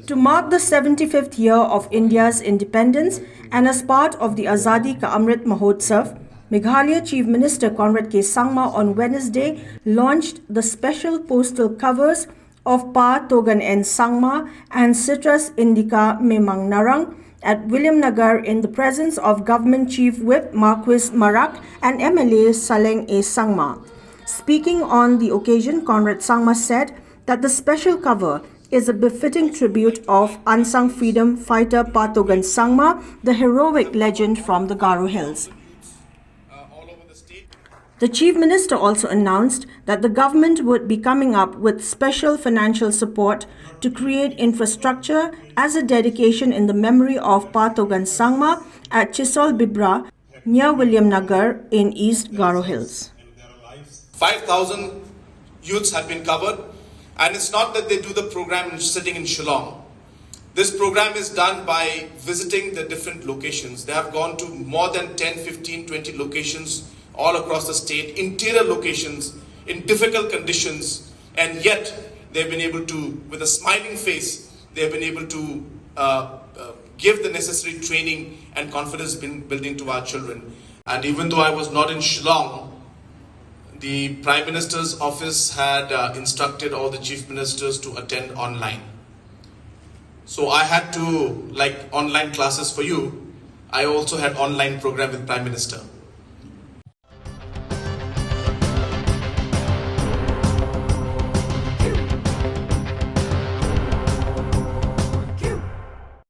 To mark the 75th year of India's independence and as part of the Azadi Ka Amrit Mahotsav, Meghalaya Chief Minister Conrad K. Sangma on Wednesday launched the special postal covers of Pa Togan N. Sangma and Citrus Indica Memang Narang at Williamnagar in the presence of Government Chief Whip Marquis Marak and MLA Saleng A. Sangma. Speaking on the occasion, Conrad Sangma said that the special cover is a befitting tribute of unsung freedom fighter Pa Togan Sangma, the heroic legend from the Garo Hills. The Chief Minister also announced that the government would be coming up with special financial support to create infrastructure as a dedication in the memory of Pa Togan Sangma at Chisol Bibra near Williamnagar in East Garo Hills. 5,000 youths have been covered, and it's not that they do the program sitting in Shillong. This program is done by visiting the different locations. They have gone to more than 10, 15, 20 locations all across the state, interior locations, in difficult conditions, and yet they've been able to, with a smiling face, they've been able to give the necessary training and confidence building to our children. And even though I was not in Shillong, the Prime Minister's office had instructed all the chief ministers to attend online. So I had to, like online classes for you, I also had online program with Prime Minister.